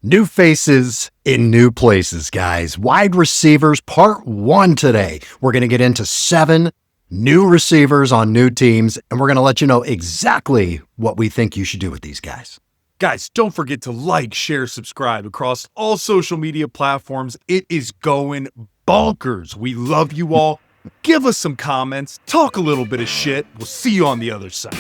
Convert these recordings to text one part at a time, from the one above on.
New faces in new places, guys. Wide receivers, part 1 today. We're going to get into 7 new receivers on new teams, and we're going to let you know exactly what we think you should do with these guys. Guys, don't forget to like, share, subscribe across all social media platforms. It is going bonkers. We love you all. Give us some comments. Talk a little bit of shit. We'll see you on the other side.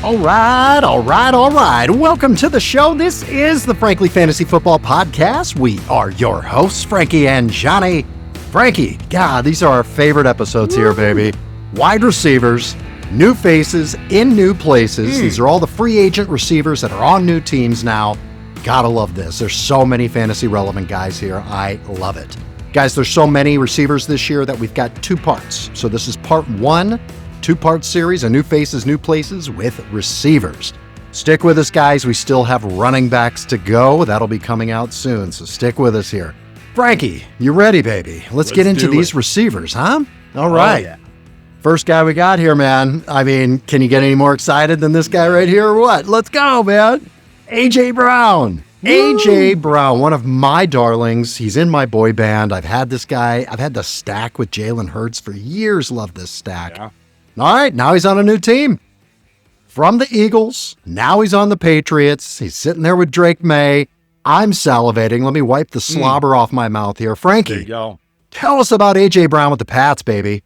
All right. Welcome to the show. This is the Frankly Fantasy Football Podcast. We are your hosts, Frankie and Johnny. Frankie, God, these are our favorite episodes here, baby. Wide receivers, new faces in new places. These are all the free agent receivers that are on new teams now. Gotta love this. There's so many fantasy relevant guys here. I love it. Guys, there's so many receivers this year that we've got 2 parts. So this is part 1. 2-part series, a new faces, new places with receivers. Stick with us, guys. We still have running backs to go. That'll be coming out soon, so stick with us here. Frankie, you ready, baby? Let's get into these receivers, huh? All right. Yeah. First guy we got here, man. I mean, can you get any more excited than this guy right here or what? Let's go, man. A.J. Brown. A.J. Brown, one of my darlings. He's in my boy band. I've had this guy. I've had the stack with Jalen Hurts for years. Love this stack. Yeah. All right, now he's on a new team. From the Eagles, now he's on the Patriots. He's sitting there with Drake May. I'm salivating. Let me wipe the slobber off my mouth here. Frankie, There you go. tell us about A.J. Brown with the Pats, baby.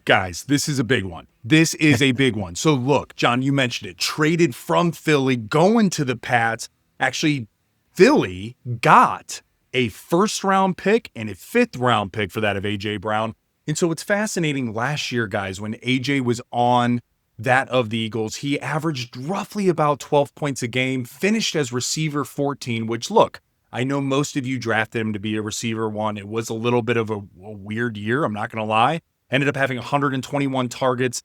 Guys, this is a big one. This is a big one. So look, John, you mentioned it. Traded from Philly, going to the Pats. Actually, Philly got a first-round pick and a fifth-round pick for that of A.J. Brown. And so it's fascinating last year, guys, when AJ was on that of the Eagles, he averaged roughly about 12 points a game, finished as receiver 14, which, look, I know most of you drafted him to be a receiver 1. It was a little bit of a weird year, I'm not going to lie. Ended up having 121 targets,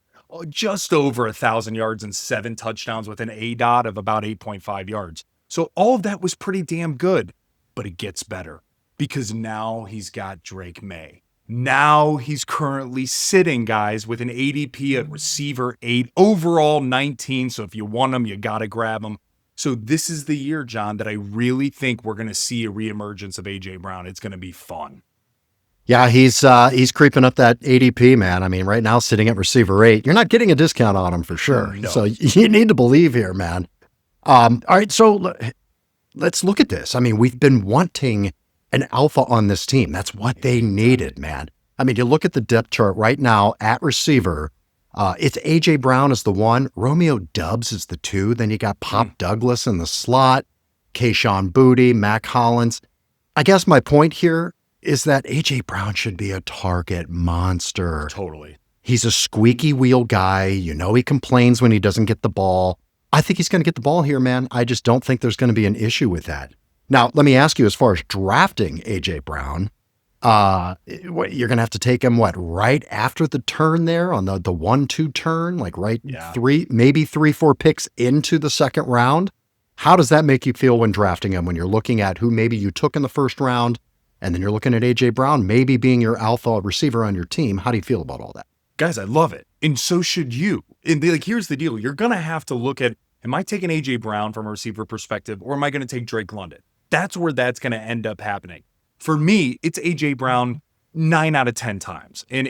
just over 1,000 yards and 7 touchdowns with an ADOT of about 8.5 yards. So all of that was pretty damn good, but it gets better because now he's got Drake May. Now he's currently sitting, guys, with an ADP at receiver 8, overall 19. So if you want him, you got to grab him. So this is the year, John, that I really think we're going to see a reemergence of A.J. Brown. It's going to be fun. Yeah, he's creeping up that ADP, man. I mean, right now sitting at receiver 8. You're not getting a discount on him for sure. No. So you need to believe here, man. All right, so let's look at this. I mean, we've been wanting an alpha on this team. That's what they needed, man. I mean, you look at the depth chart right now at receiver, it's A.J. Brown is the 1, Romeo Doubs is the 2, then you got Pop Douglas in the slot, Kayshon Boutte, Mac Hollins. I guess my point here is that A.J. Brown should be a target monster. Totally. He's a squeaky wheel guy. You know he complains when he doesn't get the ball. I think he's going to get the ball here, man. I just don't think there's going to be an issue with that. Now, let me ask you, as far as drafting A.J. Brown, you're going to have to take him, right after the turn there on the 1-2 turn, like 3, maybe 3-4 picks into the second round? How does that make you feel when drafting him, when you're looking at who maybe you took in the first round, and then you're looking at A.J. Brown maybe being your alpha receiver on your team? How do you feel about all that? Guys, I love it. And so should you. And here's the deal. You're going to have to look at, am I taking A.J. Brown from a receiver perspective, or am I going to take Drake London? That's where that's going to end up happening. For me, it's A.J. Brown 9 out of 10 times, and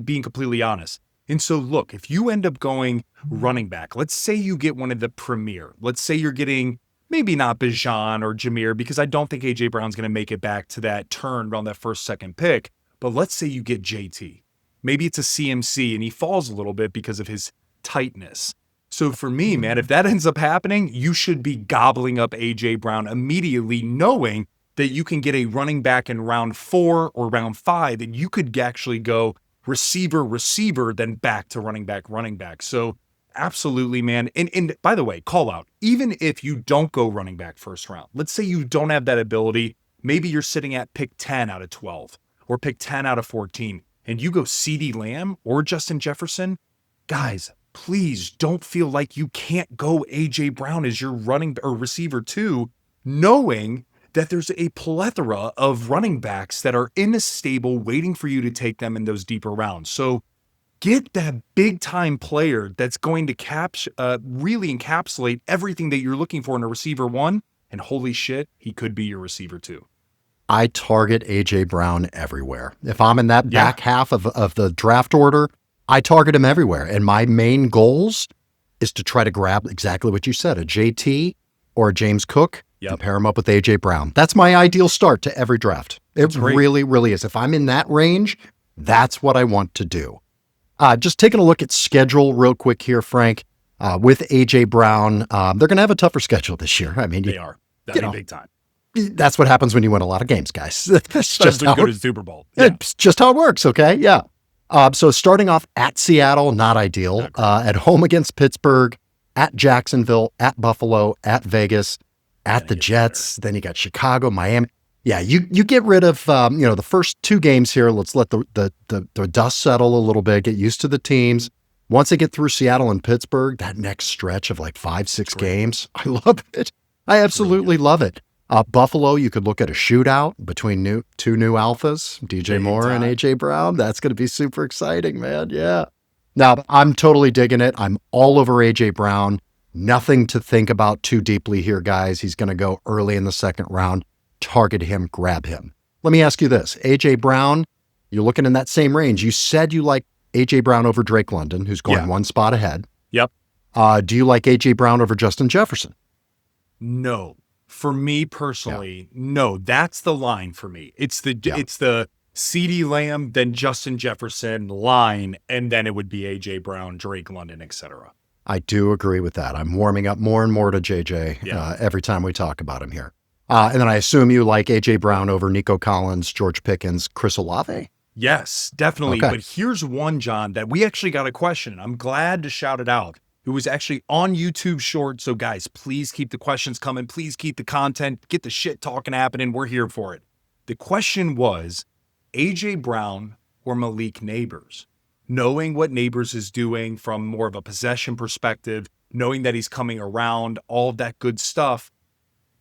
being completely honest. And so, look, if you end up going running back, let's say you get one of the premier. Let's say you're getting maybe not Bijan or Jameer, because I don't think A.J. Brown's going to make it back to that turn around that first, second pick. But let's say you get JT. Maybe it's a CMC, and he falls a little bit because of his tightness. So for me, man, if that ends up happening, you should be gobbling up A.J. Brown immediately, knowing that you can get a running back in round 4 or round 5, and you could actually go receiver, then back to running back. So absolutely, man. And by the way, call out, even if you don't go running back first round, let's say you don't have that ability, maybe you're sitting at pick 10 out of 12 or pick 10 out of 14, and you go CeeDee Lamb or Justin Jefferson, guys, please don't feel like you can't go A.J. Brown as your running or receiver 2, knowing that there's a plethora of running backs that are in a stable waiting for you to take them in those deeper rounds. So get that big time player that's going to really encapsulate everything that you're looking for in a receiver 1. And holy shit, he could be your receiver 2. I target A.J. Brown everywhere. If I'm in that back half of the draft order, I target him everywhere. And my main goals is to try to grab exactly what you said, a JT or a James Cook, and pair him up with A.J. Brown. That's my ideal start to every draft. It really, really is. If I'm in that range, that's what I want to do. Just taking a look at schedule real quick here, Frank, with A.J. Brown. They're going to have a tougher schedule this year. I mean, they are. That'd be big time. That's what happens when you win a lot of games, guys. That's just how go to the Super Bowl. It's just how it works, okay? Yeah. So starting off at Seattle, not ideal. At home against Pittsburgh, at Jacksonville, at Buffalo, at Vegas, at the Jets. Then you got Chicago, Miami. Yeah, you get rid of the first 2 games here. Let's let the dust settle a little bit, get used to the teams. Once they get through Seattle and Pittsburgh, that next stretch of like 5-6 games, I love it. I absolutely love it. Buffalo, you could look at a shootout between two new alphas, DJ Moore and A.J. Brown. That's going to be super exciting, man. Yeah. Now, I'm totally digging it. I'm all over A.J. Brown. Nothing to think about too deeply here, guys. He's going to go early in the second round. Target him, grab him. Let me ask you this. A.J. Brown, you're looking in that same range. You said you like A.J. Brown over Drake London, who's going one spot ahead. Yep. Do you like A.J. Brown over Justin Jefferson? No. For me personally, no, that's the line for me. It's the CeeDee Lamb, then Justin Jefferson line, and then it would be A.J. Brown, Drake London, etc. I do agree with that. I'm warming up more and more to JJ every time we talk about him here. And then I assume you like A.J. Brown over Nico Collins, George Pickens, Chris Olave? Yes, definitely. Okay. But here's one, John, that we actually got a question. I'm glad to shout it out. It was actually on YouTube short. So guys, please keep the questions coming. Please keep the content, get the shit talking happening. We're here for it. The question was A.J. Brown or Malik Nabers. Knowing what Nabers is doing from more of a possession perspective, knowing that he's coming around, all of that good stuff.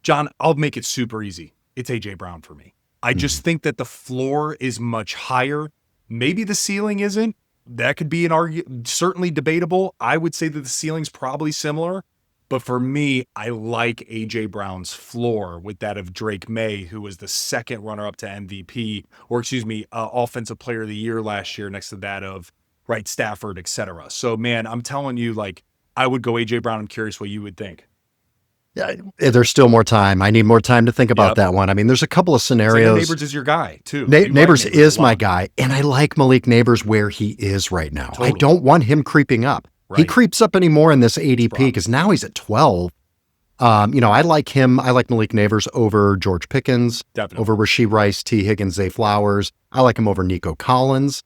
John, I'll make it super easy. It's A.J. Brown for me. I just think that the floor is much higher. Maybe the ceiling isn't. That could be certainly debatable. I would say that the ceiling's probably similar. But for me, I like A.J. Brown's floor with that of Drake May, who was the second runner-up to MVP, Offensive Player of the Year last year, next to that of Stafford, etc. So, man, I'm telling you, I would go A.J. Brown. I'm curious what you would think. Yeah, there's still more time. I need more time to think about that one. I mean, there's a couple of scenarios. Nabers is your guy, too. Nabers is my guy, and I like Malik Nabers where he is right now. Totally. I don't want him creeping up. Right. He creeps up anymore in this ADP because now he's at 12. I like him. I like Malik Nabers over George Pickens, over Rashee Rice, T. Higgins, Zay Flowers. I like him over Nico Collins.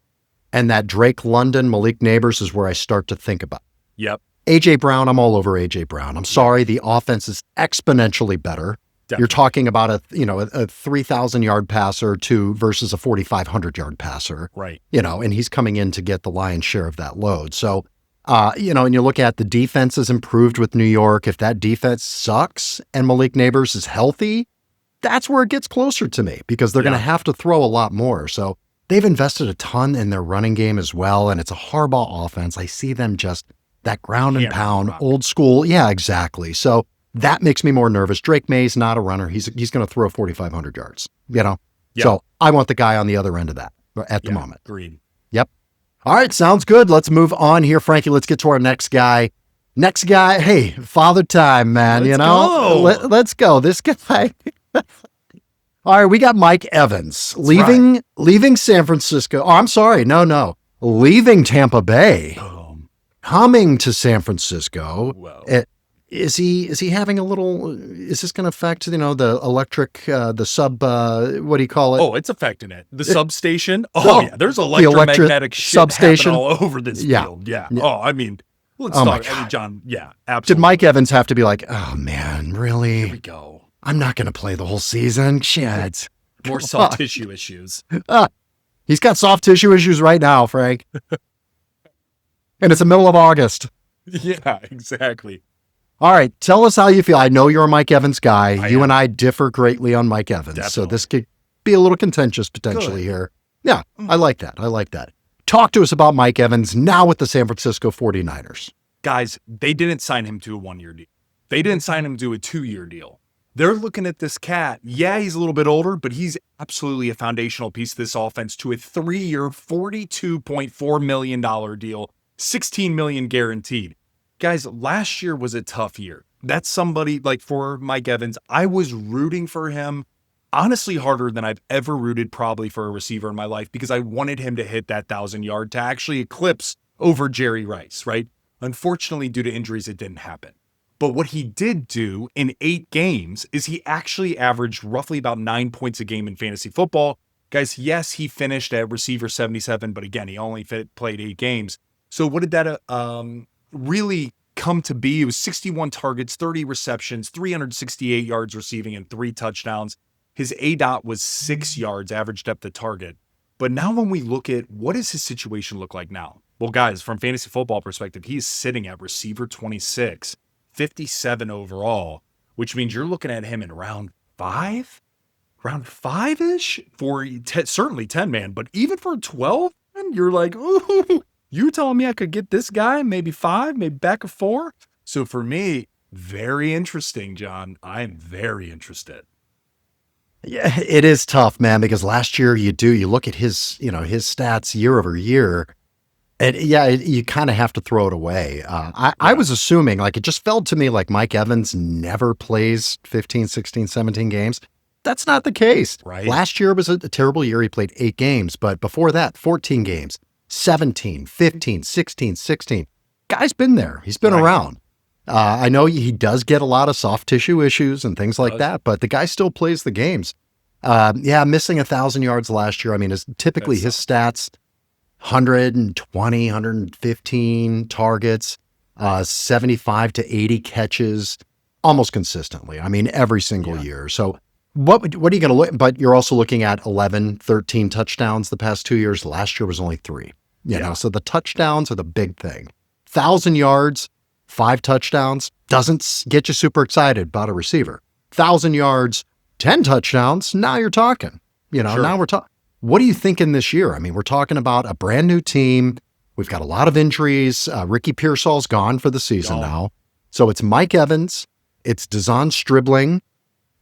And that Drake London, Malik Nabers is where I start to think about. Yep. A.J. Brown, I'm all over A.J. Brown. I'm sorry, the offense is exponentially better. Definitely. You're talking about a 3,000-yard passer versus a 4,500-yard passer. Right. And he's coming in to get the lion's share of that load. So, and you look at the defense has improved with New York. If that defense sucks and Malik Nabers is healthy, that's where it gets closer to me because they're going to have to throw a lot more. So they've invested a ton in their running game as well, and it's a Harbaugh offense. I see them just that ground and pound, old school. Yeah, exactly. So that makes me more nervous. Drake May's not a runner. He's going to throw 4,500 yards, Yep. So I want the guy on the other end of that at the moment. Agreed. Yep. All right, sounds good. Let's move on here, Frankie. Let's get to our next guy. Hey, father time, man. Let's go. This guy. All right, we got Mike Evans leaving San Francisco. Oh, I'm sorry. No. Leaving Tampa Bay. Coming to San Francisco. Is he having a little, is this going to affect, the electric, the sub, what do you call it? Oh, it's affecting it. The substation. Yeah. There's electromagnetic shit substation all over this field. Yeah. Oh, I mean, let's talk. John. Yeah, absolutely. Did Mike Evans have to be like, oh man, really? Here we go. I'm not going to play the whole season. Shit. More soft tissue issues. He's got soft tissue issues right now, Frank. And it's the middle of August. Yeah, exactly. All right, tell us how you feel. I know you're a Mike Evans guy. You am. and I differ greatly on Mike Evans, Definitely. so this could be a little contentious potentially here. Yeah, I like that. I like that. Talk to us about Mike Evans now with the San Francisco 49ers. Guys, they didn't sign him to a 1-year deal. They didn't sign him to a 2-year deal. They're looking at this cat. Yeah, he's a little bit older, but he's absolutely a foundational piece of this offense to a 3-year, $42.4 million deal, $16 million guaranteed. Guys, last year was a tough year. That's somebody like for Mike Evans. I was rooting for him, honestly, harder than I've ever rooted probably for a receiver in my life because I wanted him to hit that 1,000-yard to actually eclipse over Jerry Rice, right? Unfortunately, due to injuries, it didn't happen. But what he did do in 8 games is he actually averaged roughly about 9 points a game in fantasy football. Guys, yes, he finished at receiver 77, but again, he only played 8 games. So what did that really come to be? It was 61 targets, 30 receptions, 368 yards receiving, and 3 touchdowns. His ADOT was 6 yards, average depth of target. But now when we look at what does his situation look like now? Well, guys, from fantasy football perspective, he's sitting at receiver 26. 57 overall, which means you're looking at him in round 5-ish for certainly 10 man, but even for 12, you're like, ooh, you telling me I could get this guy maybe 5, maybe back of 4. So for me, very interesting, John. I'm very interested. Yeah, it is tough, man, because last year you look at his stats year over year. And yeah, you kind of have to throw it away. I was assuming, like, it just felt to me like Mike Evans never plays 15, 16, 17 games. That's not the case. Right. Last year was a terrible year. He played 8 games, but before that, 14 games, 17, 15, 16, 16. Guy's been there. He's been around. I know he does get a lot of soft tissue issues and things like that, but the guy still plays the games. Missing 1,000 yards last year. I mean, typically his stats, 120, 115 targets, 75 to 80 catches, almost consistently. I mean, every single year. So what are you going to look, but you're also looking at 11, 13 touchdowns the past 2 years. Last year was only 3, you know, so the touchdowns are the big thing. 1,000 yards, 5 touchdowns doesn't get you super excited about a receiver. 1,000 yards, 10 touchdowns. Now you're talking, now we're talking. What are you thinking this year? I mean, we're talking about a brand new team. We've got a lot of injuries. Ricky Pearsall's gone for the season now. So it's Mike Evans. It's Dazon Stribling.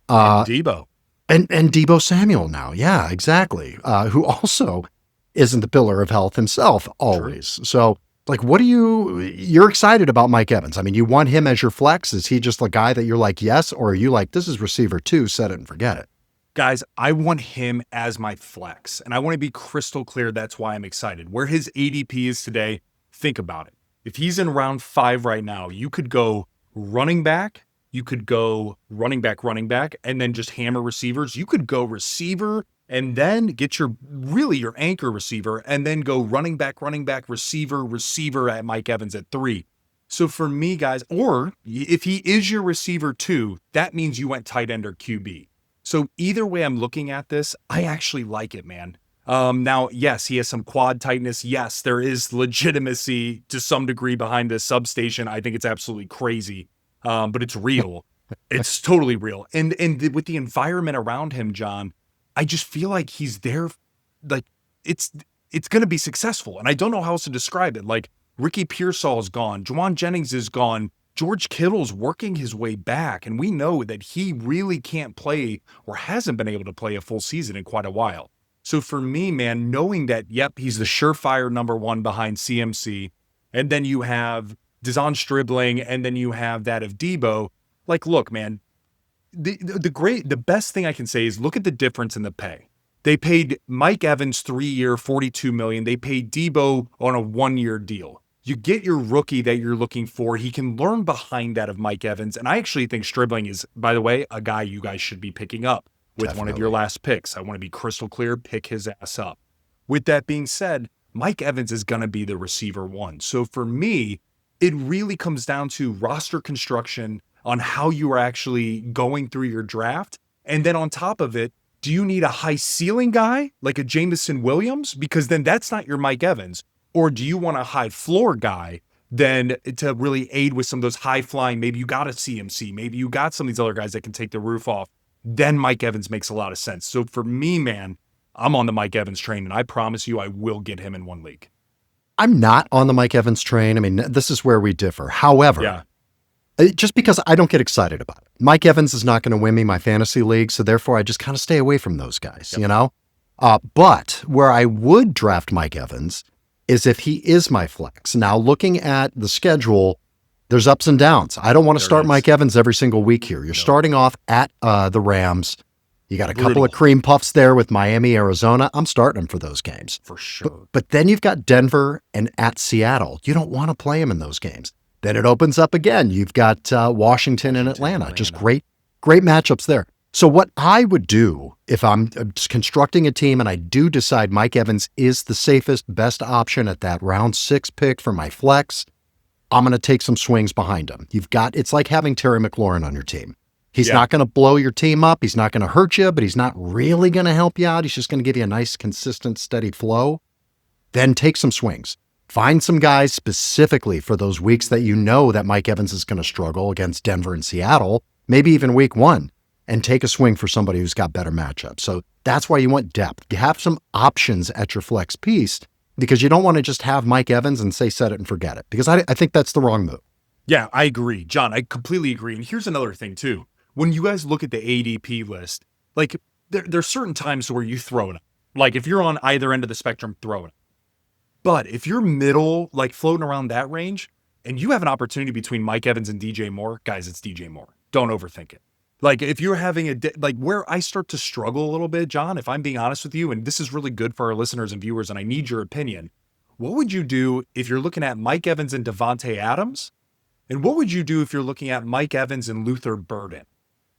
And Debo. And Debo Samuel now. Yeah, exactly. Who also isn't the pillar of health himself always. True. So, like, you're excited about Mike Evans. I mean, you want him as your flex? Is he just the guy that you're like, yes? Or are you like, this is receiver 2, set it and forget it? Guys, I want him as my flex, and I want to be crystal clear. That's why I'm excited. Where his ADP is today, think about it. If he's in round 5 right now, you could go running back, you could go running back, and then just hammer receivers. You could go receiver and then get your anchor receiver and then go running back, receiver at Mike Evans at 3. So for me, guys, or if he is your receiver 2, that means you went tight end or QB. So either way I'm looking at this, I actually like it, man. Now, yes, he has some quad tightness. Yes, there is legitimacy to some degree behind this substation. I think it's absolutely crazy, but it's real. It's totally real. And with the environment around him, John, I just feel like he's there. Like it's going to be successful. And I don't know how else to describe it. Like Ricky Pearsall is gone. Juwan Jennings is gone. George Kittle's working his way back, and we know that he really can't play or hasn't been able to play a full season in quite a while. So for me, man, knowing that, yep, he's the surefire number 1 behind CMC, and then you have Dazon Stribling, and then you have that of Debo. Like, look, man, the best thing I can say is look at the difference in the pay. They paid Mike Evans 3-year, $42 million. They paid Debo on a 1-year deal. You get your rookie that you're looking for. He can learn behind that of Mike Evans. And I actually think Stribling is, by the way, a guy you guys should be picking up with one of your last picks. I want to be crystal clear, pick his ass up. With that being said, Mike Evans is going to be the receiver 1. So for me, it really comes down to roster construction on how you are actually going through your draft. And then on top of it, do you need a high ceiling guy like a Jameson Williams? Because then that's not your Mike Evans. Or do you want a high floor guy then to really aid with some of those high flying, maybe you got a CMC, maybe you got some of these other guys that can take the roof off, then Mike Evans makes a lot of sense. So for me, man, I'm on the Mike Evans train, and I promise you I will get him in one league. I'm not on the Mike Evans train. I mean, this is where we differ. However, just because I don't get excited about it. Mike Evans is not going to win me my fantasy league, so therefore I just kind of stay away from those guys, you know? But where I would draft Mike Evans is if he is my flex. Now, looking at the schedule, there's ups and downs. I don't want to start Mike Evans every single week here. You're starting off at the Rams. You got a couple of cream puffs there with Miami, Arizona. I'm starting him for those games. For sure. But then you've got Denver and at Seattle. You don't want to play him in those games. Then it opens up again. You've got Washington and Atlanta. Just great matchups there. So what I would do if I'm just constructing a team and I do decide Mike Evans is the safest, best option at that round 6 pick for my flex, I'm going to take some swings behind him. It's like having Terry McLaurin on your team. He's not going to blow your team up. He's not going to hurt you, but he's not really going to help you out. He's just going to give you a nice, consistent, steady flow. Then take some swings. Find some guys specifically for those weeks that you know that Mike Evans is going to struggle against Denver and Seattle, maybe even week 1, and take a swing for somebody who's got better matchups. So that's why you want depth. You have some options at your flex piece because you don't want to just have Mike Evans and say set it and forget it, because I think that's the wrong move. Yeah, I agree. John, I completely agree. And here's another thing too. When you guys look at the ADP list, like there's certain times where you throw it up. Like if you're on either end of the spectrum, throw it up. But if you're middle, like floating around that range, and you have an opportunity between Mike Evans and DJ Moore, guys, it's DJ Moore. Don't overthink it. Like if you're having like where I start to struggle a little bit, John, if I'm being honest with you, and this is really good for our listeners and viewers, and I need your opinion, what would you do if you're looking at Mike Evans and Devontae Adams? And what would you do if you're looking at Mike Evans and Luther Burden?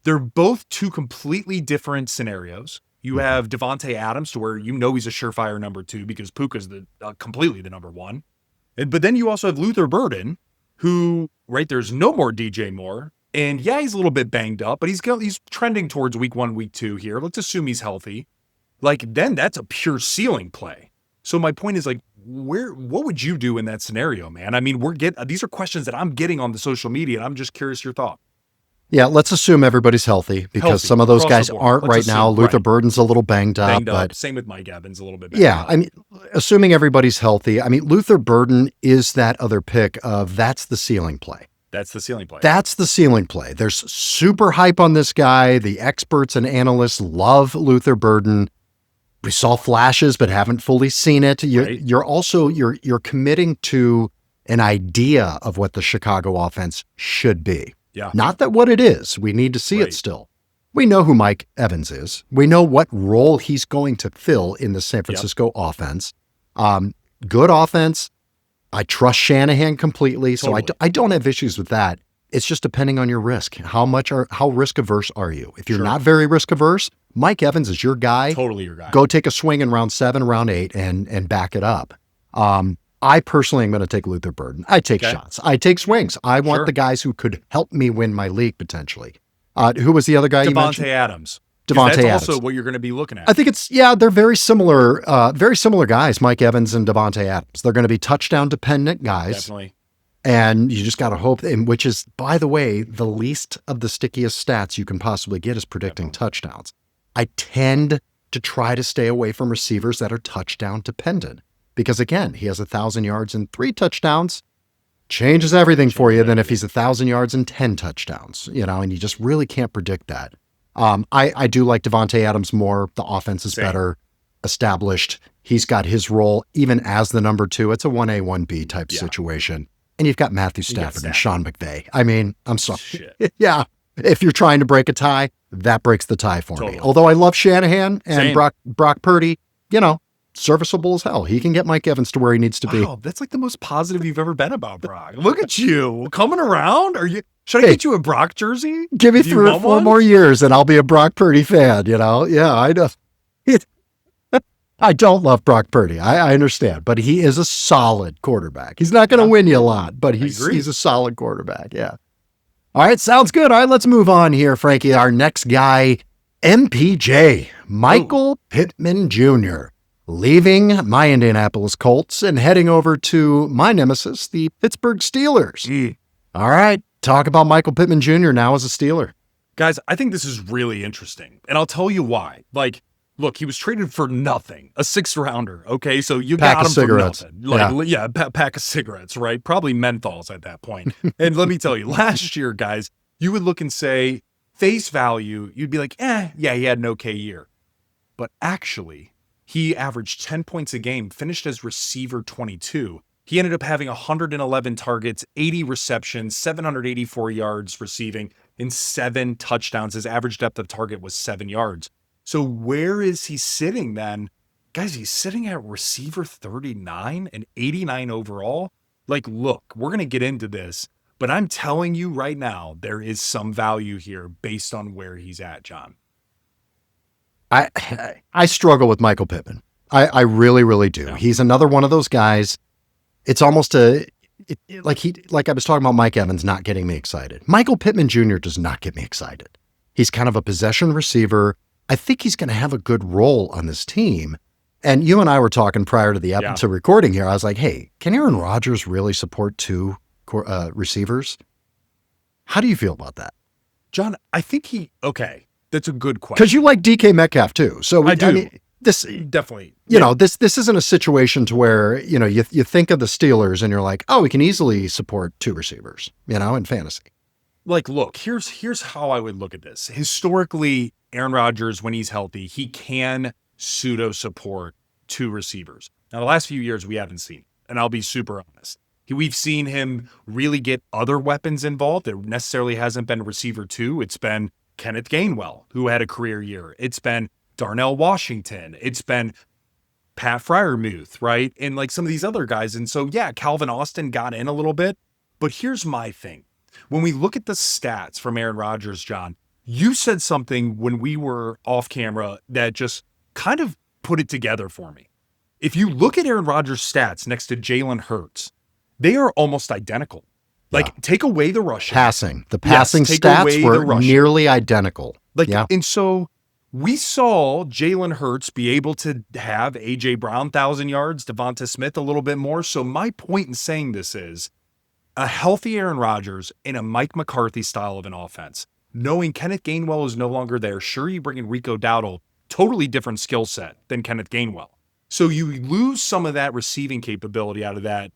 They're both two completely different scenarios. You have Devontae Adams to where you know he's a surefire number 2 because Puka's completely the number 1. But then you also have Luther Burden, who, right, there's no more DJ Moore. And yeah, he's a little bit banged up, but he's trending towards week 1, week 2 here. Let's assume he's healthy. Like, then that's a pure ceiling play. So my point is, like, what would you do in that scenario, man? I mean, these are questions that I'm getting on the social media, and I'm just curious your thought. Yeah, let's assume everybody's healthy because some of those guys aren't right now. Luther Burden's a little banged up. But same with Mike Evans, a little bit banged up. I mean, assuming everybody's healthy, I mean, Luther Burden is that other pick of that's the ceiling play. That's the ceiling play. That's the ceiling play. There's super hype on this guy. The experts and analysts love Luther Burden. We saw flashes, but haven't fully seen it. You're also committing to an idea of what the Chicago offense should be. Yeah. Not that what it is. We need to see it still. We know who Mike Evans is. We know what role he's going to fill in the San Francisco offense. Good offense. I trust Shanahan completely. So I don't have issues with that. It's just depending on your risk. How risk averse are you? If you're not very risk averse, Mike Evans is your guy. Totally your guy. Go take a swing in round 7, round 8 and back it up. I personally am going to take Luther Burden. I take shots. I take swings. I want the guys who could help me win my league potentially. Who was the other guy you mentioned? Devontae Adams. Devontae Adams. That's also what you're going to be looking at. I think they're very similar guys, Mike Evans and Devontae Adams. They're going to be touchdown dependent guys. Definitely. And you just got to hope, which is, by the way, the least of the stickiest stats you can possibly get is predicting touchdowns. I tend to try to stay away from receivers that are touchdown dependent. Because again, he has 1,000 yards and 3 touchdowns, changes everything for you than if he's 1,000 yards and 10 touchdowns, and you just really can't predict that. I do like Devontae Adams more. The offense is better established. He's got his role even as the number 2. It's a 1A, 1B type situation. And you've got Matthew Stafford and Sean McVay. I mean, I'm sorry. Yeah. If you're trying to break a tie, that breaks the tie for me. Although I love Shanahan and Brock Purdy, serviceable as hell. He can get Mike Evans to where he needs to be. Wow, that's like the most positive you've ever been about Brock. Look at you coming around. Should I get you a Brock jersey? Give me 3 or 4 more years and I'll be a Brock Purdy fan, Yeah, I know. I don't love Brock Purdy. I understand, but he is a solid quarterback. He's not going to win you a lot, but he's a solid quarterback. Yeah. All right. Sounds good. All right. Let's move on here, Frankie. Our next guy, MPJ, Michael Pittman Jr. leaving my Indianapolis Colts and heading over to my nemesis, the Pittsburgh Steelers. All right, talk about Michael Pittman Jr. now as a Steeler. Guys, I think this is really interesting, and I'll tell you why. Like, look, he was traded for nothing, a 6th rounder. Okay, so you got him for nothing. Pack of cigarettes, right? Probably menthols at that point. And let me tell you, last year, guys, you would look and say, face value, you'd be like, yeah, he had an okay year. But actually, he averaged 10 points a game, finished as receiver 22. He ended up having 111 targets, 80 receptions, 784 yards receiving, and 7 touchdowns. His average depth of target was 7 yards. So where is he sitting then? Guys, he's sitting at receiver 39 and 89 overall. Like, look, we're going to get into this, but I'm telling you right now, there is some value here based on where he's at, John. I struggle with Michael Pittman. I really, really do. Yeah. He's another one of those guys. It's almost like I was talking about Mike Evans not getting me excited. Michael Pittman Jr. does not get me excited. He's kind of a possession receiver. I think he's going to have a good role on this team. And you and I were talking prior to the to recording here. I was like, hey, can Aaron Rodgers really support 2 receivers? How do you feel about that? John, I think that's a good question. Because you like DK Metcalf too. So I do. I mean, this definitely, this isn't a situation to where, you think of the Steelers and you're like, oh, we can easily support 2 receivers, in fantasy. Like, look, here's how I would look at this. Historically, Aaron Rodgers, when he's healthy, he can pseudo support 2 receivers. Now, the last few years we haven't seen it, and I'll be super honest. We've seen him really get other weapons involved. It necessarily hasn't been receiver 2. It's been Kenneth Gainwell, who had a career year. It's been Darnell Washington. It's been Pat Freiermuth, right? And like some of these other guys. And so, Calvin Austin got in a little bit. But here's my thing. When we look at the stats from Aaron Rodgers, John, you said something when we were off camera that just kind of put it together for me. If you look at Aaron Rodgers' stats next to Jalen Hurts, they are almost identical. Like, take away the rushing. The passing stats were nearly identical. And so we saw Jalen Hurts be able to have A.J. Brown 1,000 yards, Devonta Smith a little bit more. So my point in saying this is a healthy Aaron Rodgers in a Mike McCarthy style of an offense, knowing Kenneth Gainwell is no longer there. Sure, you bring in Rico Dowdle, totally different skill set than Kenneth Gainwell. So you lose some of that receiving capability out of that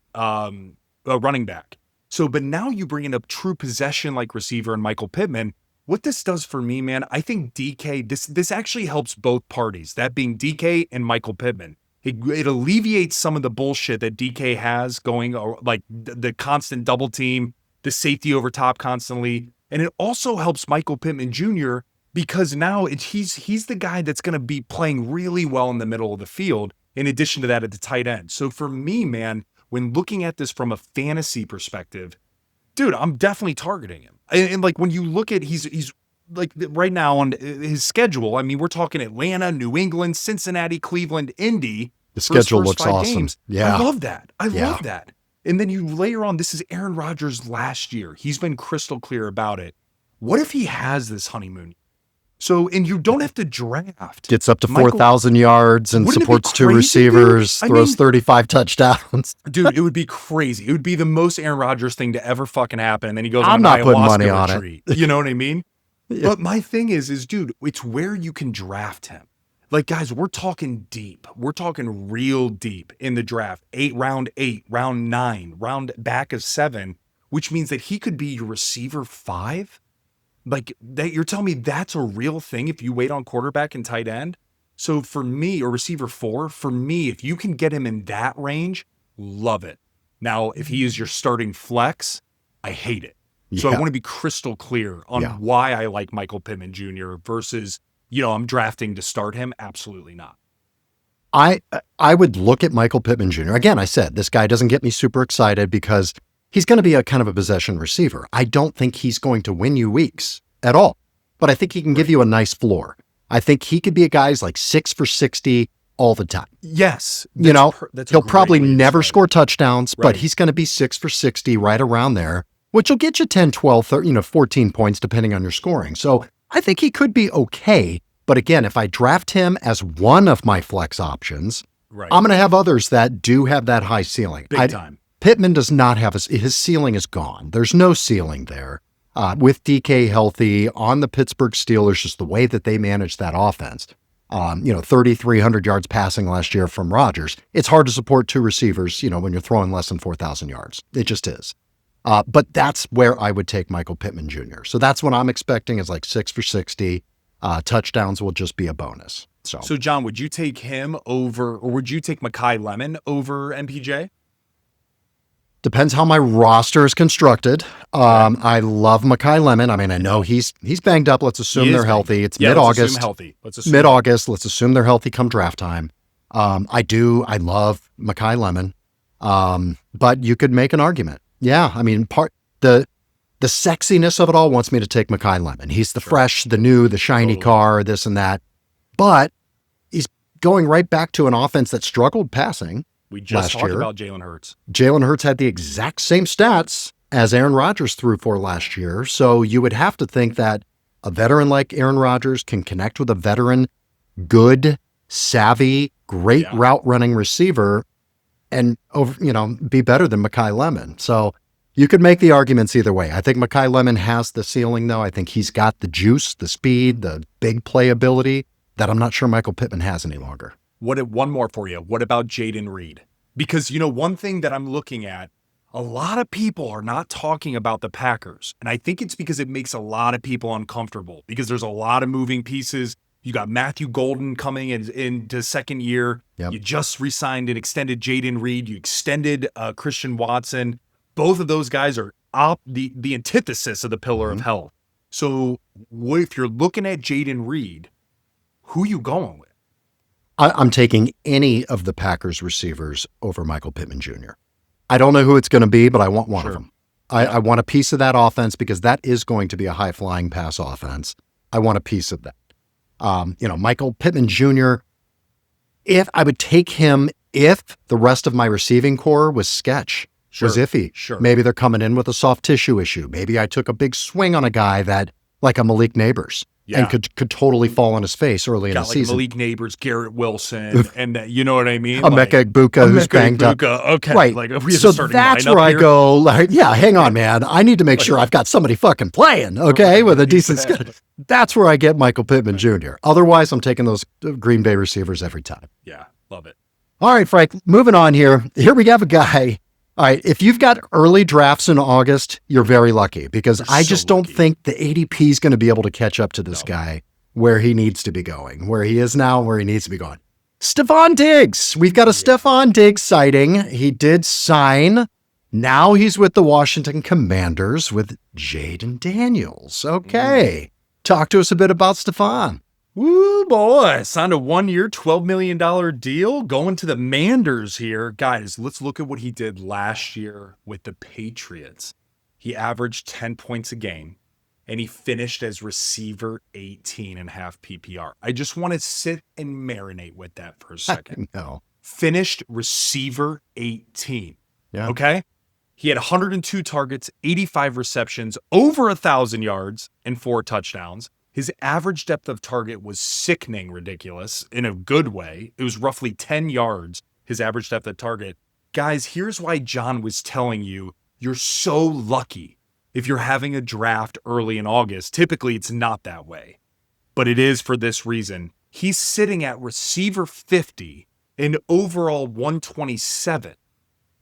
running back. But now you bring in a true possession like receiver in Michael Pittman. What this does for me, man, I think DK, this actually helps both parties, that being DK and Michael Pittman. It alleviates some of the bullshit that DK has going, like the constant double team, the safety over top constantly. And it also helps Michael Pittman Jr. because now he's the guy that's going to be playing really well in the middle of the field, in addition to that at the tight end. So for me, man, when looking at this from a fantasy perspective, dude, I'm definitely targeting him. And like when you look at, he's like right now on his schedule, I mean, we're talking Atlanta, New England, Cincinnati, Cleveland, Indy. The schedule looks awesome. Games. Yeah. I love that. I love that. And then you layer on, this is Aaron Rodgers last year. He's been crystal clear about it. What if he has this honeymoon? So, and you don't have to draft. Gets up to 4,000 yards and supports 2 receivers, throws 35 touchdowns. Dude, it would be crazy. It would be the most Aaron Rodgers thing to ever fucking happen. And then he goes I'm on not putting money on it. You know what I mean? Yeah. But my thing is, dude, it's where you can draft him. Like, guys, we're talking deep. We're talking real deep in the draft. Round 8, round 9, round back of 7, which means that he could be your receiver 5. Like that, you're telling me that's a real thing if you wait on quarterback and tight end? So for me, or receiver 4, for me, if you can get him in that range, love it. Now, if he is your starting flex, I hate it. So I want to be crystal clear on why I like Michael Pittman Jr. versus, I'm drafting to start him. Absolutely not. I would look at Michael Pittman Jr. Again, I said, this guy doesn't get me super excited because he's going to be a kind of a possession receiver. I don't think he's going to win you weeks at all, but I think he can give you a nice floor. I think he could be a guy's like 6 for 60 all the time. Yes. He'll probably never score touchdowns, but he's going to be 6 for 60 right around there, which will get you 10, 12, 13, 14 points depending on your scoring. So I think he could be okay. But again, if I draft him as one of my flex options, Right. I'm going to have others that do have that high ceiling. Big time. Pittman does not have his ceiling is gone. There's no ceiling there. With DK healthy on the Pittsburgh Steelers, just the way that they manage that offense. 3,300 yards passing last year from Rodgers. It's hard to support two receivers, when you're throwing less than 4,000 yards. It just is. But that's where I would take Michael Pittman Jr. So that's what I'm expecting is like 6 for 60. Touchdowns will just be a bonus. So John, would you take him over, or would you take Mekhi Lemon over MPJ? Depends how my roster is constructed. I love Mekhi Lemon. I mean, I know he's banged up. Let's assume they're healthy. It's mid-August. Let's assume mid-August. Let's assume they're healthy come draft time. I love Mekhi Lemon. But you could make an argument. Yeah, I mean, the sexiness of it all wants me to take Mekhi Lemon. He's the fresh, the new, the shiny car, this and that. But he's going right back to an offense that struggled passing. We just talked about Jalen Hurts. Jalen Hurts had the exact same stats as Aaron Rodgers threw for last year. So you would have to think that a veteran like Aaron Rodgers can connect with a veteran, good, savvy, great route running receiver and be better than Mekhi Lemon. So you could make the arguments either way. I think Mekhi Lemon has the ceiling, though. I think he's got the juice, the speed, the big playability that I'm not sure Michael Pittman has any longer. One more for you. What about Jaden Reed? Because, one thing that I'm looking at, a lot of people are not talking about the Packers. And I think it's because it makes a lot of people uncomfortable because there's a lot of moving pieces. You got Matthew Golden coming into second year. Yep. You just re-signed and extended Jaden Reed. You extended Christian Watson. Both of those guys are the antithesis of the pillar of health. So if you're looking at Jaden Reed, who you going with? I'm taking any of the Packers receivers over Michael Pittman Jr. I don't know who it's going to be, but I want one of them. I want a piece of that offense because that is going to be a high-flying pass offense. I want a piece of that. Michael Pittman Jr., if I would take him if the rest of my receiving core was sketch, was iffy. Sure. Maybe they're coming in with a soft tissue issue. Maybe I took a big swing on a guy that, like a Malik Nabers. Yeah. And could totally fall on his face early in the season. Malik Nabers, Garrett Wilson, and you know what I mean? Emeka Egbuka, who's banged up. Okay. Right. So that's where I go, hang on, man. I need to make sure I've got somebody fucking playing, okay, with a decent schedule. That's where I get Michael Pittman Jr. Otherwise, I'm taking those Green Bay receivers every time. Yeah, love it. All right, Frank, moving on here. Here we have a guy. All right, if you've got early drafts in August, you're very lucky because I just don't think the ADP is going to be able to catch up to this guy where he needs to be going, where he is now, where he needs to be going. Stefon Diggs. We've got a Stefon Diggs sighting. He did sign. Now he's with the Washington Commanders with Jaden Daniels. Okay. Talk to us a bit about Stefon. Woo, boy. Signed a 1-year, $12 million deal going to the Manders here. Guys, let's look at what he did last year with the Patriots. He averaged 10 points a game, and he finished as receiver 18.5 PPR. I just want to sit and marinate with that for a second. No. Finished receiver 18. Yeah. Okay? He had 102 targets, 85 receptions, over 1,000 yards, and 4 touchdowns. His average depth of target was sickening ridiculous in a good way. It was roughly 10 yards, his average depth of target. Guys, here's why John was telling you, you're so lucky if you're having a draft early in August. Typically, it's not that way, but it is for this reason. He's sitting at receiver 50 and overall 127.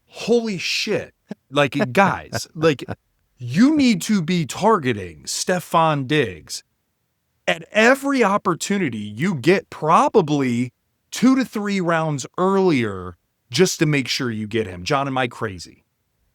Holy shit. Guys, you need to be targeting Stefon Diggs at every opportunity you get, probably 2 to 3 rounds earlier, just to make sure you get him. John, am I crazy?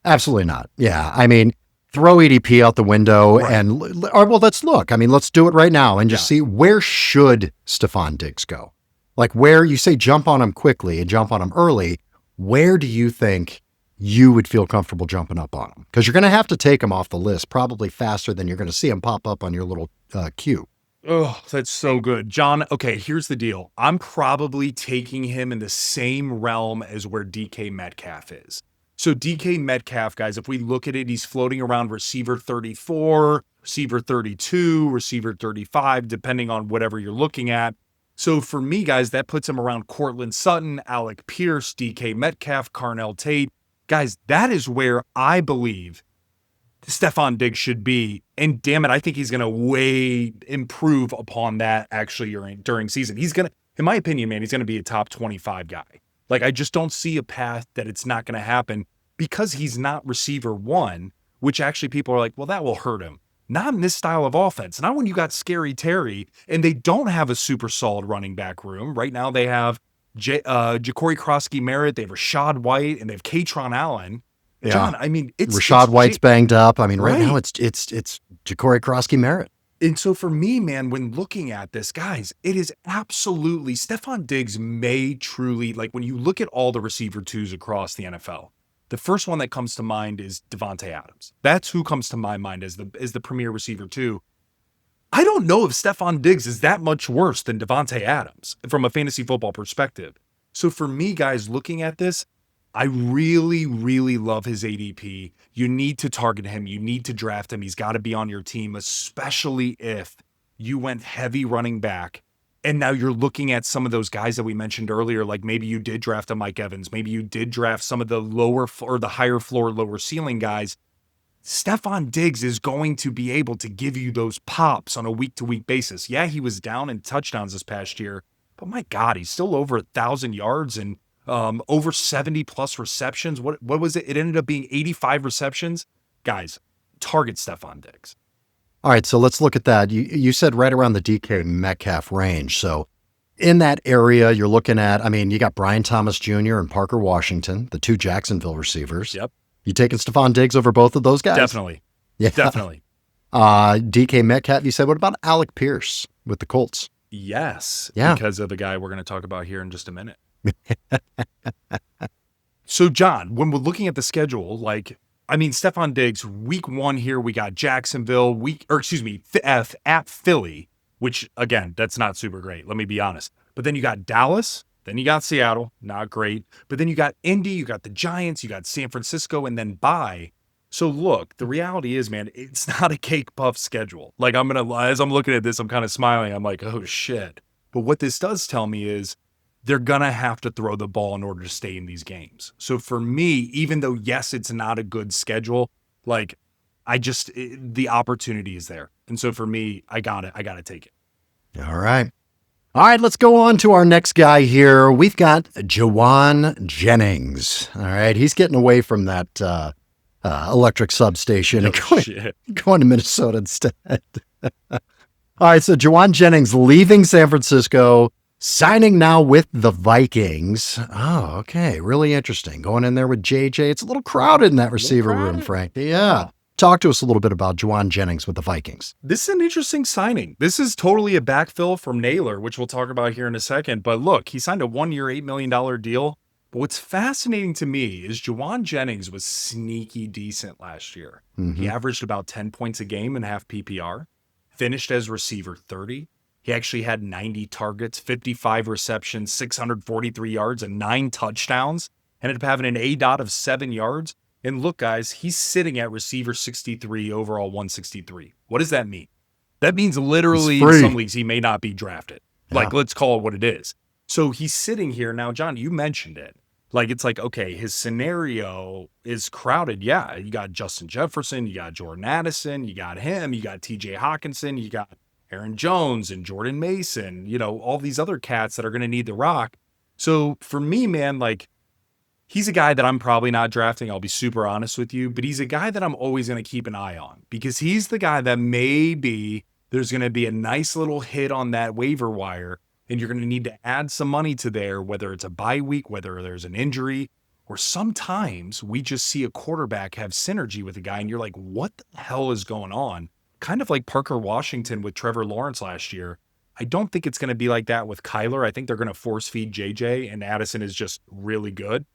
Absolutely not. Yeah. I mean, throw ADP out the window let's look. I mean, let's do it right now and just see where should Stefon Diggs go? Like where you say jump on him quickly and jump on him early, where do you think you would feel comfortable jumping up on him? Because you're going to have to take him off the list probably faster than you're going to see him pop up on your little queue. Oh, that's so good. John, okay, here's the deal. I'm probably taking him in the same realm as where DK Metcalf is. So DK Metcalf, guys, if we look at it, he's floating around receiver 34, receiver 32, receiver 35, depending on whatever you're looking at. So for me, guys, that puts him around Cortland Sutton, Alec Pierce, DK Metcalf, Carnell Tate. Guys, that is where I believe Stefon Diggs should be. And damn it, I think he's going to way improve upon that actually during season. He's going to, in my opinion, man, he's going to be a top 25 guy. Like, I just don't see a path that it's not going to happen because he's not receiver one, which actually people are like, well, that will hurt him. Not in this style of offense. Not when you got Scary Terry and they don't have a super solid running back room. Right now they have Ja'Cory Krosky-Merritt, they have Rashad White, and they have Katron Allen. Yeah. John, I mean, Rashad White's banged up. I mean, right now it's Ja'Cory Krosky-Merritt. And so for me, man, when looking at this, guys, it is absolutely Stefon Diggs may truly, like when you look at all the receiver twos across the NFL, the first one that comes to mind is Devontae Adams. That's who comes to my mind as the premier receiver two. I don't know if Stefon Diggs is that much worse than Devontae Adams from a fantasy football perspective. So for me, guys, looking at this, I really, really love his ADP. You need to target him. You need to draft him. He's got to be on your team, especially if you went heavy running back. And now you're looking at some of those guys that we mentioned earlier, like maybe you did draft a Mike Evans. Maybe you did draft some of the lower or the higher floor, lower ceiling guys. Stefon Diggs is going to be able to give you those pops on a week-to-week basis. Yeah, he was down in touchdowns this past year, but my God, he's still over 1,000 yards and over 70 plus receptions. What was it? It ended up being 85 receptions. Guys, target Stefon Diggs. All right, so let's look at that. You said right around the DK Metcalf range. So in that area, you're looking at, I mean, you got Brian Thomas Jr. and Parker Washington, the two Jacksonville receivers. Yep. You taking Stefon Diggs over both of those guys? Definitely. Yeah. Definitely. DK Metcalf, you said, what about Alec Pierce with the Colts? Yes. Yeah. Because of the guy we're going to talk about here in just a minute. So, John, when we're looking at the schedule, like, I mean, Stefon Diggs, week one here, we got Jacksonville, at Philly, which, again, that's not super great. Let me be honest. But then you got Dallas, then you got Seattle, not great. But then you got Indy, you got the Giants, you got San Francisco, and then bye. So, look, the reality is, man, it's not a cake puff schedule. Like, as I'm looking at this, I'm kind of smiling. I'm like, oh, shit. But what this does tell me is, they're going to have to throw the ball in order to stay in these games. So for me, even though, yes, it's not a good schedule, like the opportunity is there. And so for me, I got to take it. All right. All right, let's go on to our next guy here. We've got Juwan Jennings. All right. He's getting away from that electric substation and going to Minnesota instead. All right. So Juwan Jennings leaving San Francisco, signing now with the Vikings. Oh, okay. Really interesting. Going in there with JJ. It's a little crowded in that receiver room, Frank. Yeah. Talk to us a little bit about Juwan Jennings with the Vikings. This is an interesting signing. This is totally a backfill from Naylor, which we'll talk about here in a second. But look, he signed a 1-year, $8 million deal. But what's fascinating to me is Juwan Jennings was sneaky decent last year. Mm-hmm. He averaged about 10 points a game in half PPR, finished as receiver 30. He actually had 90 targets, 55 receptions, 643 yards, and 9 touchdowns. Ended up having an ADOT of 7 yards. And look, guys, he's sitting at receiver 63, overall 163. What does that mean? That means literally in some leagues he may not be drafted. Yeah. Like, let's call it what it is. So he's sitting here. Now, John, you mentioned it. Like, it's like, okay, his scenario is crowded. Yeah, you got Justin Jefferson, you got Jordan Addison, you got him, you got TJ Hawkinson, you got Aaron Jones and Jordan Mason, all these other cats that are going to need the rock. So for me, man, like, he's a guy that I'm probably not drafting. I'll be super honest with you, but he's a guy that I'm always going to keep an eye on because he's the guy that maybe there's going to be a nice little hit on that waiver wire and you're going to need to add some money to there, whether it's a bye week, whether there's an injury, or sometimes we just see a quarterback have synergy with a guy and you're like, what the hell is going on? Kind of like Parker Washington with Trevor Lawrence last year. I don't think it's going to be like that with Kyler. I think they're going to force feed JJ, and Addison is just really good.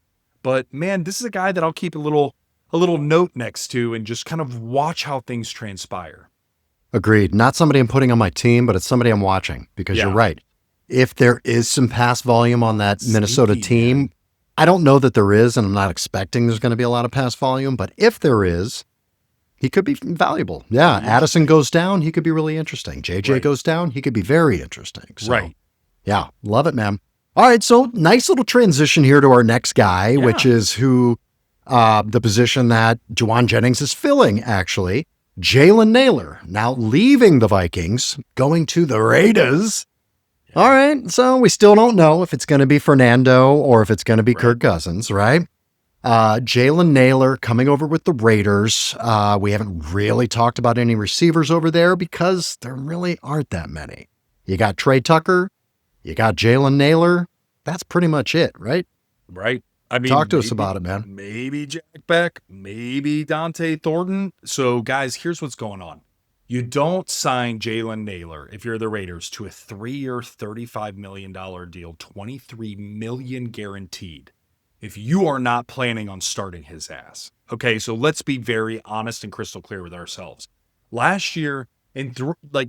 But man, this is a guy that I'll keep a little note next to and just kind of watch how things transpire. Agreed. Not somebody I'm putting on my team, but it's somebody I'm watching because you're right. If there is some pass volume on that Minnesota team, man. I don't know that there is, and I'm not expecting there's going to be a lot of pass volume, but if there is, he could be valuable. Yeah, Addison goes down, he could be really interesting. JJ goes down, he could be very interesting. So, Yeah, love it, man. All right, so nice little transition here to our next guy, which is the position that Juwan Jennings is filling, actually. Jalen Naylor, now leaving the Vikings, going to the Raiders. Yeah. All right, so we still don't know if it's going to be Fernando or if it's going to be Kirk Cousins, right? Jalen Naylor coming over with the Raiders. We haven't really talked about any receivers over there because there really aren't that many. You got Trey Tucker. You got Jalen Naylor. That's pretty much it, right? Right. I mean, talk to us about it, man. Maybe Jack Beck, maybe Dante Thornton. So, guys, here's what's going on. You don't sign Jalen Naylor, if you're the Raiders, to a 3-year, $35 million deal, $23 million guaranteed, if you are not planning on starting his ass. Okay, so let's be very honest and crystal clear with ourselves. Last year,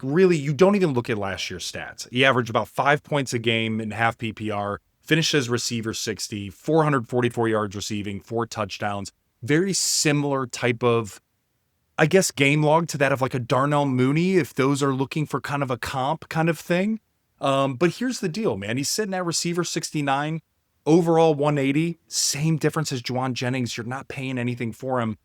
really, you don't even look at last year's stats. He averaged about 5 points a game in half PPR, finished as receiver 60, 444 yards receiving, 4 touchdowns. Very similar type of, I guess, game log to that of like a Darnell Mooney, if those are looking for kind of a comp kind of thing. But here's the deal, man. He's sitting at receiver 69, overall 180, same difference as Juwan Jennings. You're not paying anything for him.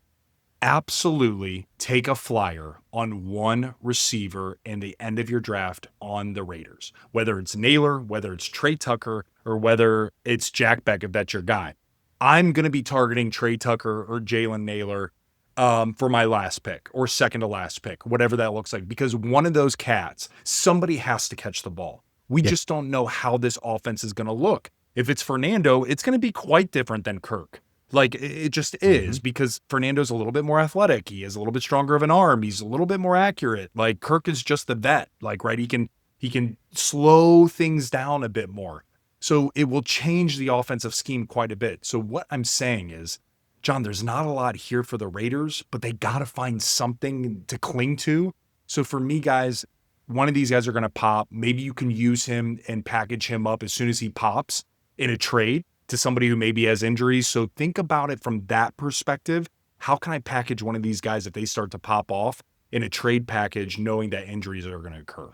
Absolutely take a flyer on one receiver in the end of your draft on the Raiders, whether it's Naylor, whether it's Trey Tucker, or whether it's Jack Beck, if that's your guy. I'm going to be targeting Trey Tucker or Jalen Naylor for my last pick or second to last pick, whatever that looks like, because one of those cats, somebody has to catch the ball. We just don't know how this offense is going to look. If it's Fernando, it's going to be quite different than Kirk. Like, it just is, because Fernando's a little bit more athletic. He has a little bit stronger of an arm. He's a little bit more accurate. Like, Kirk is just the vet. Like, right, he can slow things down a bit more. So it will change the offensive scheme quite a bit. So what I'm saying is, John, there's not a lot here for the Raiders, but they got to find something to cling to. So for me, guys, one of these guys are going to pop. Maybe you can use him and package him up as soon as he pops in a trade to somebody who maybe has injuries. So think about it from that perspective. How can I package one of these guys if they start to pop off in a trade package, knowing that injuries are going to occur?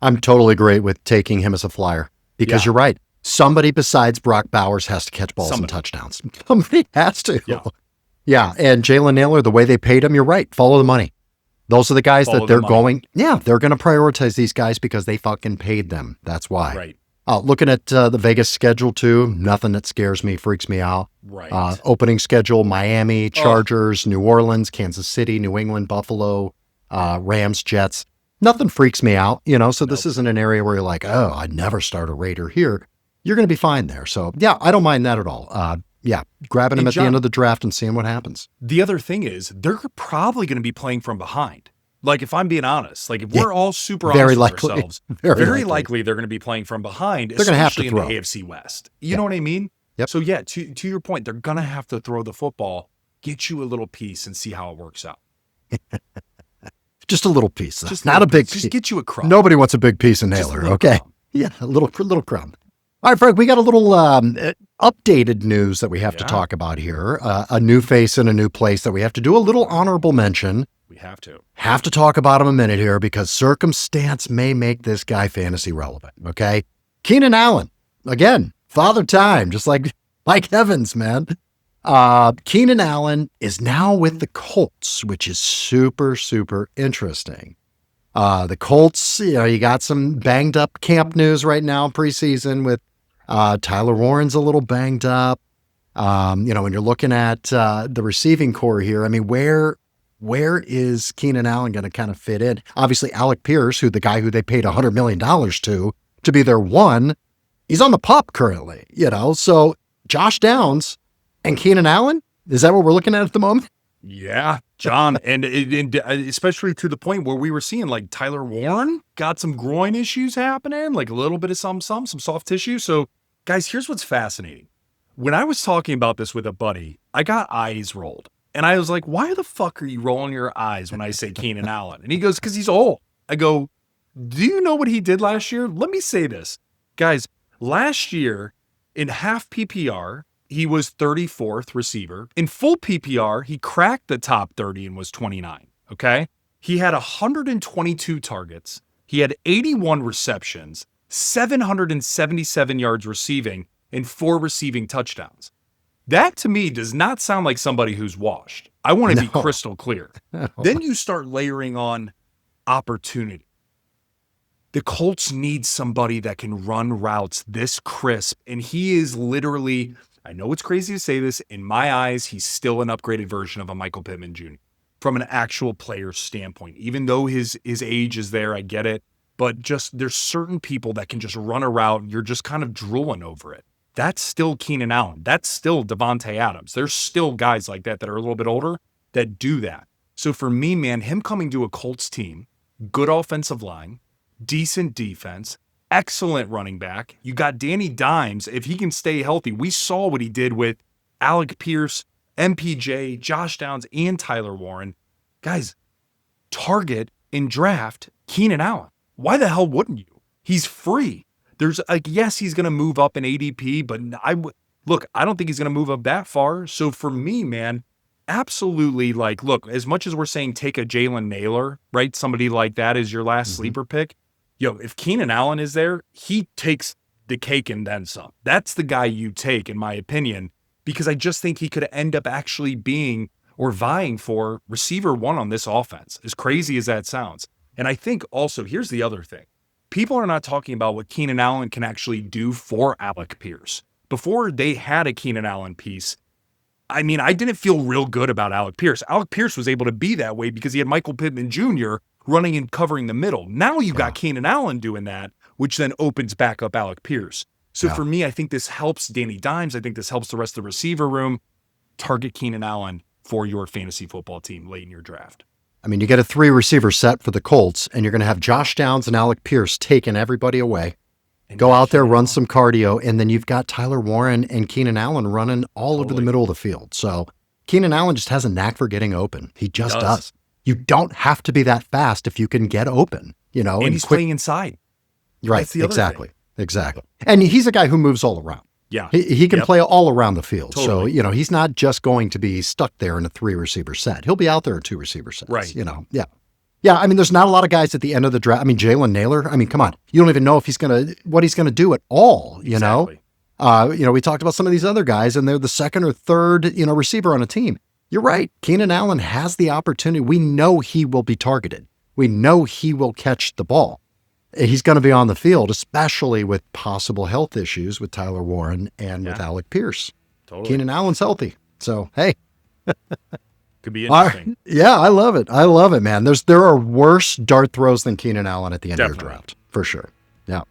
I'm totally great with taking him as a flyer because you're right. Somebody besides Brock Bowers has to catch balls and touchdowns. Somebody has to. Yeah. And Jalen Naylor, the way they paid him, you're right. Follow the money. Those are the guys that they're going. Yeah, they're going to prioritize these guys because they fucking paid them. That's why. Right. Looking at the Vegas schedule, too, nothing that scares me, freaks me out. Right. Opening schedule, Miami, Chargers, New Orleans, Kansas City, New England, Buffalo, Rams, Jets. Nothing freaks me out, so this isn't an area where you're like, oh, I'd never start a Raider here. You're going to be fine there. So, yeah, I don't mind that at all. Grabbing him at the end of the draft and seeing what happens. The other thing is, they're probably going to be playing from behind. Like, if I'm being honest, like if we're all super honest with ourselves, very likely they're going to be playing from behind, they're going to have to throw in the AFC West. You know what I mean? Yep. So yeah, to your point, they're going to have to throw the football, get you a little piece and see how it works out. Just a little piece. Just not a big piece. Just get you a crumb. Nobody wants a big piece of Naylor, okay? Crumb. Yeah, a little crumb. All right, Frank, we got a little updated news that we have to talk about here. A new face in a new place that we have to do a little honorable mention. We have to. Have to talk about him a minute here because circumstance may make this guy fantasy relevant, okay? Keenan Allen, again, father time, just like Mike Evans, man. Keenan Allen is now with the Colts, which is super, super interesting. The Colts, you got some banged up camp news right now, preseason with Tyler Warren's a little banged up. When you're looking at the receiving core here, I mean, where is Keenan Allen going to kind of fit in? Obviously, Alec Pierce, the guy who they paid $100 million to be their one, he's on the pup currently, So Josh Downs and Keenan Allen, is that what we're looking at the moment? Yeah, John, and especially to the point where we were seeing like Tyler Warren got some groin issues happening, like a little bit of some soft tissue. So, guys, here's what's fascinating. When I was talking about this with a buddy, I got eyes rolled. And I was like, why the fuck are you rolling your eyes when I say Keenan Allen? And he goes, because he's old. I go, do you know what he did last year? Let me say this. Guys, last year in half PPR, he was 34th receiver. In full PPR, he cracked the top 30 and was 29, okay? He had 122 targets. He had 81 receptions, 777 yards receiving, and 4 receiving touchdowns. That to me does not sound like somebody who's washed. I want to be crystal clear. Then you start layering on opportunity. The Colts need somebody that can run routes this crisp, and he is literally, I know it's crazy to say this, in my eyes, he's still an upgraded version of a Michael Pittman Jr. from an actual player standpoint. Even though his age is there, I get it, but just there's certain people that can just run a route and you're just kind of drooling over it. That's still Keenan Allen. That's still Devontae Adams. There's still guys like that that are a little bit older that do that. So for me, man, him coming to a Colts team, good offensive line, decent defense, excellent running back. You got Danny Dimes. If he can stay healthy, we saw what he did with Alec Pierce, MPJ, Josh Downs, and Tyler Warren. Guys, target and draft Keenan Allen. Why the hell wouldn't you? He's free. There's yes, he's going to move up in ADP, but I don't think he's going to move up that far. So for me, man, absolutely, look, as much as we're saying take a Jalen Naylor, right? Somebody like that is your last sleeper pick. If Keenan Allen is there, he takes the cake and then some. That's the guy you take, in my opinion, because I just think he could end up actually being or vying for receiver 1 on this offense, as crazy as that sounds. And I think also, here's the other thing. People are not talking about what Keenan Allen can actually do for Alec Pierce. Before they had a Keenan Allen piece, I mean, I didn't feel real good about Alec Pierce. Alec Pierce was able to be that way because he had Michael Pittman Jr. running and covering the middle. Now you got Keenan Allen doing that, which then opens back up Alec Pierce. So for me, I think this helps Danny Dimes. I think this helps the rest of the receiver room. Target Keenan Allen for your fantasy football team late in your draft. I mean, you get a 3-receiver set for the Colts, and you're going to have Josh Downs and Alec Pierce taking everybody away. And go out there, run some cardio, and then you've got Tyler Warren and Keenan Allen running all over the middle of the field. So Keenan Allen just has a knack for getting open. He just does. You don't have to be that fast if you can get open, and he's playing inside. Right, That's the other thing. Exactly. And he's a guy who moves all around. Yeah. He can play all around the field. Totally. So, he's not just going to be stuck there in a 3-receiver set. He'll be out there in 2-receiver sets. Right. Yeah. Yeah, I mean, there's not a lot of guys at the end of the draft. I mean, Jalen Naylor, come on. You don't even know if what he's going to do at all, Exactly. We talked about some of these other guys, and they're the second or third, receiver on a team. You're right. Keenan Allen has the opportunity. We know he will be targeted. We know he will catch the ball. He's going to be on the field, especially with possible health issues with Tyler Warren and with Alec Pierce. Totally. Keenan Allen's healthy. So, hey. Could be interesting. Yeah, I love it, man. There are worse dart throws than Keenan Allen at the end of your draft, for sure. Yeah.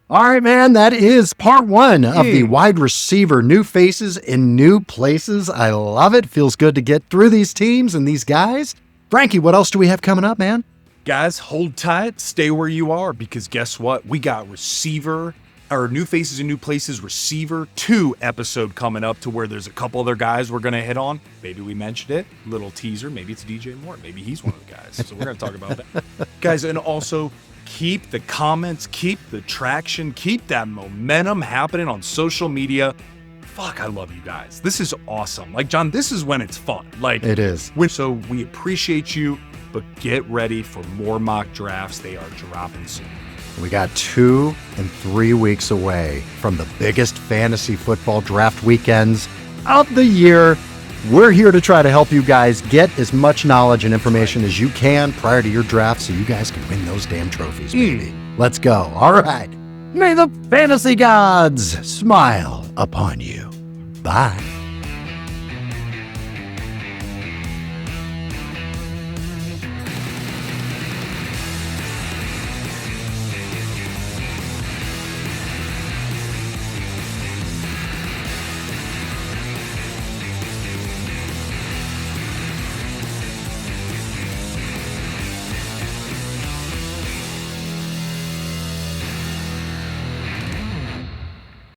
All right, man, that is part 1 of the wide receiver, new faces in new places. I love it. Feels good to get through these teams and these guys. Frankie, what else do we have coming up, man? Guys, hold tight, stay where you are, because guess what? We got New Faces in New Places Receiver 2 episode coming up, to where there's a couple other guys we're going to hit on. Maybe we mentioned it. Little teaser. Maybe it's DJ Moore. Maybe he's one of the guys. So we're going to talk about that. Guys, and also keep the comments, keep the traction, keep that momentum happening on social media. Fuck, I love you guys. This is awesome. John, this is when it's fun. It is. So we appreciate you, but get ready for more mock drafts. They are dropping soon. We got 2 and 3 weeks away from the biggest fantasy football draft weekends of the year. We're here to try to help you guys get as much knowledge and information as you can prior to your draft, so you guys can win those damn trophies, baby. Let's go. All right. May the fantasy gods smile upon you. Bye.